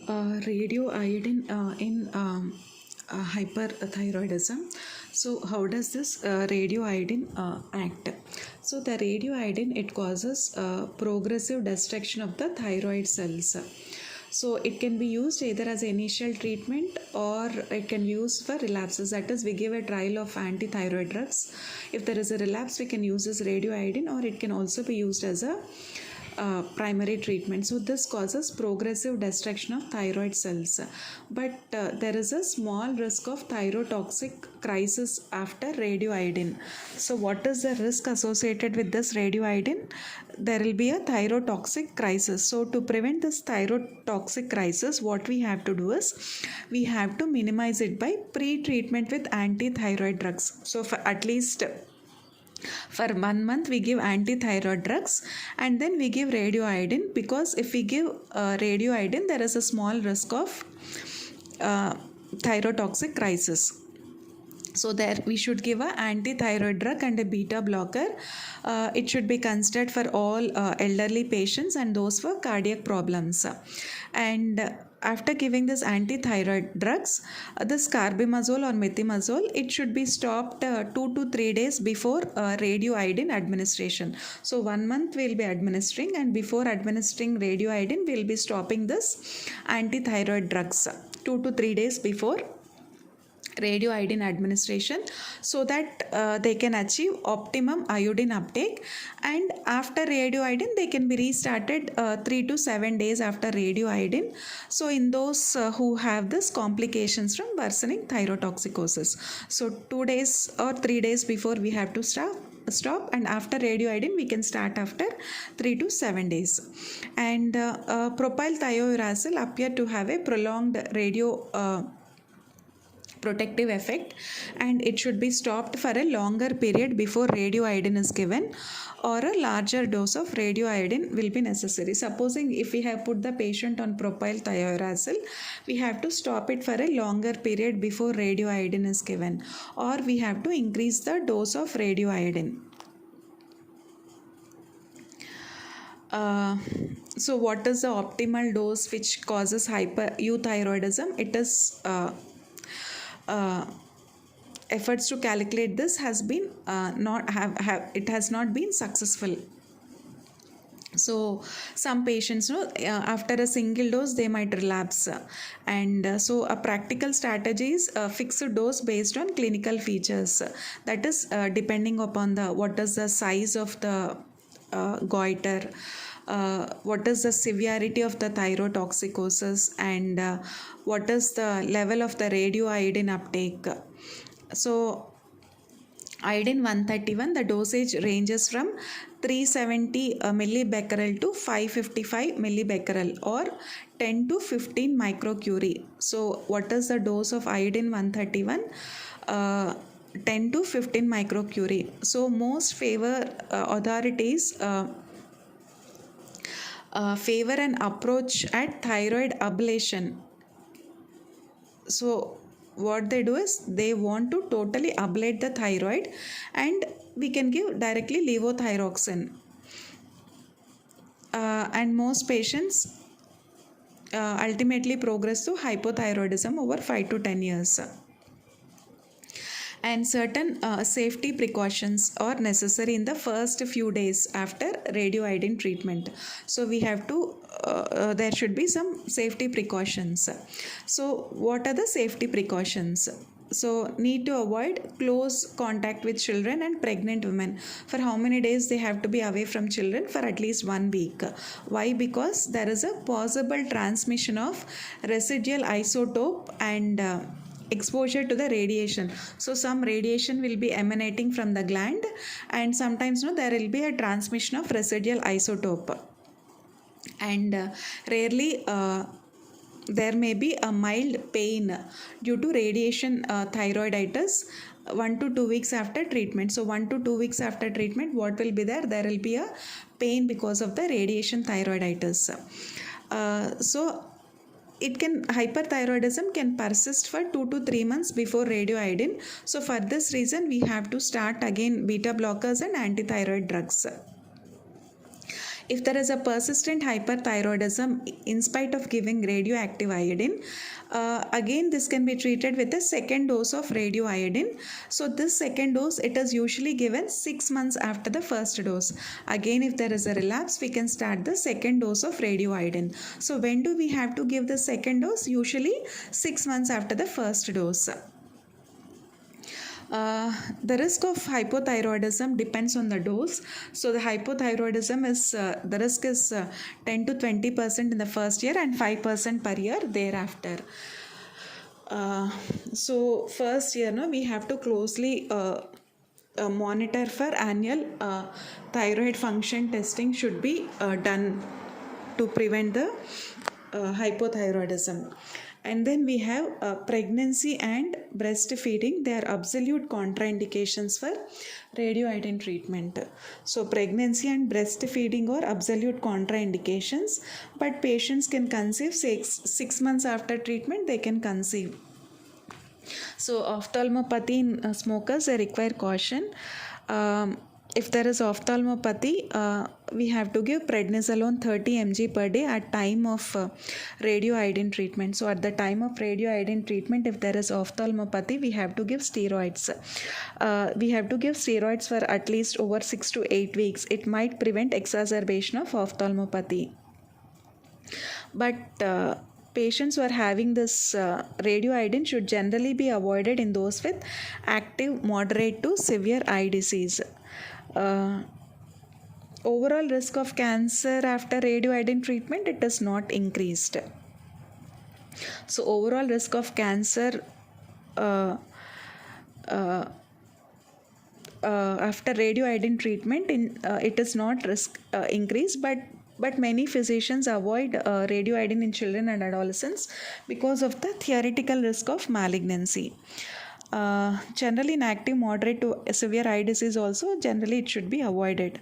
Radioiodine in hyperthyroidism. So how does this radioiodine act? So the radioiodine, it causes progressive destruction of the thyroid cells. So it can be used either as initial treatment or it can be used for relapses. That is, we give a trial of anti-thyroid drugs. If there is a relapse, we can use this radioiodine, or it can also be used as a primary treatment. So this causes progressive destruction of thyroid cells, but there is a small risk of thyrotoxic crisis after radioiodine. So what is the risk associated with this radioiodine? There will be a thyrotoxic crisis. So to prevent this thyrotoxic crisis, what we have to do is we have to minimize it by pre-treatment with anti-thyroid drugs. So for at least for 1 month we give anti-thyroid drugs, and then we give radioiodine, because if we give radioiodine, there is a small risk of thyrotoxic crisis. So there we should give a anti-thyroid drug and a beta blocker. It should be considered for all elderly patients and those for cardiac problems. And after giving this anti-thyroid drugs, this carbimazole or methimazole, it should be stopped 2 to 3 days before radioiodine administration. So 1 month we will be administering, and before administering radioiodine we will be stopping this anti-thyroid drugs 2 to 3 days before radioiodine administration, so that they can achieve optimum iodine uptake. And after radioiodine they can be restarted 3 to 7 days after radioiodine. So in those who have this complications from worsening thyrotoxicosis, so 2 days or 3 days before we have to stop, and after radioiodine we can start after 3 to 7 days. And propyl thiouracil appear to have a prolonged radio protective effect, and it should be stopped for a longer period before radioiodine is given, or a larger dose of radioiodine will be necessary. Supposing if we have put the patient on propyl thiouracil, we have to stop it for a longer period before radioiodine is given, or we have to increase the dose of radioiodine. So what is the optimal dose which causes hyperthyroidism? It is efforts to calculate this has been it has not been successful. So some patients, after a single dose they might relapse, and so a practical strategy is a fixed dose based on clinical features, that is depending upon what is the size of the goiter, what is the severity of the thyrotoxicosis, and what is the level of the radioiodine uptake. So iodine 131, the dosage ranges from 370 millibecquerel to 555 millibecquerel, or 10 to 15 microcurie. So what is the dose of iodine 131? 10 to 15 microcurie. So most authorities favor an approach at thyroid ablation. So what they do is they want to totally ablate the thyroid, and we can give directly levothyroxine. And most patients ultimately progress to hypothyroidism over 5 to 10 years. And certain safety precautions are necessary in the first few days after radioiodine treatment. So we have to there should be some safety precautions. So what are the safety precautions? So need to avoid close contact with children and pregnant women. For how many days they have to be away from children? For at least 1 week. Why? Because there is a possible transmission of residual isotope and exposure to the radiation. So some radiation will be emanating from the gland, and sometimes there will be a transmission of residual isotope, and rarely there may be a mild pain due to radiation thyroiditis 1 to 2 weeks after treatment. So 1 to 2 weeks after treatment, what will be there? There will be a pain because of the radiation thyroiditis. So hyperthyroidism can persist for 2 to 3 months before radioiodine. So for this reason we have to start again beta blockers and anti-thyroid drugs. If there is a persistent hyperthyroidism in spite of giving radioactive iodine, again this can be treated with a second dose of radioiodine. So this second dose, it is usually given 6 months after the first dose. Again, if there is a relapse, we can start the second dose of radioiodine. So when do we have to give the second dose? Usually 6 months after the first dose. The risk of hypothyroidism depends on the dose. So the hypothyroidism is the risk is 10 to 20% in the first year and 5% per year thereafter. So first year, we have to closely monitor for annual thyroid function testing should be done to prevent the hypothyroidism. And then we have pregnancy and breastfeeding. They are absolute contraindications for radioiodine treatment. So pregnancy and breastfeeding are absolute contraindications, but patients can conceive 6 months after treatment, they can conceive. So ophthalmopathy in smokers, they require caution. If there is ophthalmopathy, we have to give prednisolone 30 mg per day at time of radioiodine treatment. So at the time of radioiodine treatment, if there is ophthalmopathy, we have to give steroids. We have to give steroids for at least over 6 to 8 weeks. It might prevent exacerbation of ophthalmopathy. But patients who are having this radioiodine should generally be avoided in those with active, moderate to severe eye disease. Overall risk of cancer after radioiodine treatment, it is not increased. So overall risk of cancer after radioiodine treatment, it is not risk increased, but many physicians avoid radioiodine in children and adolescents because of the theoretical risk of malignancy. Generally in active, moderate to severe eye disease also, generally it should be avoided.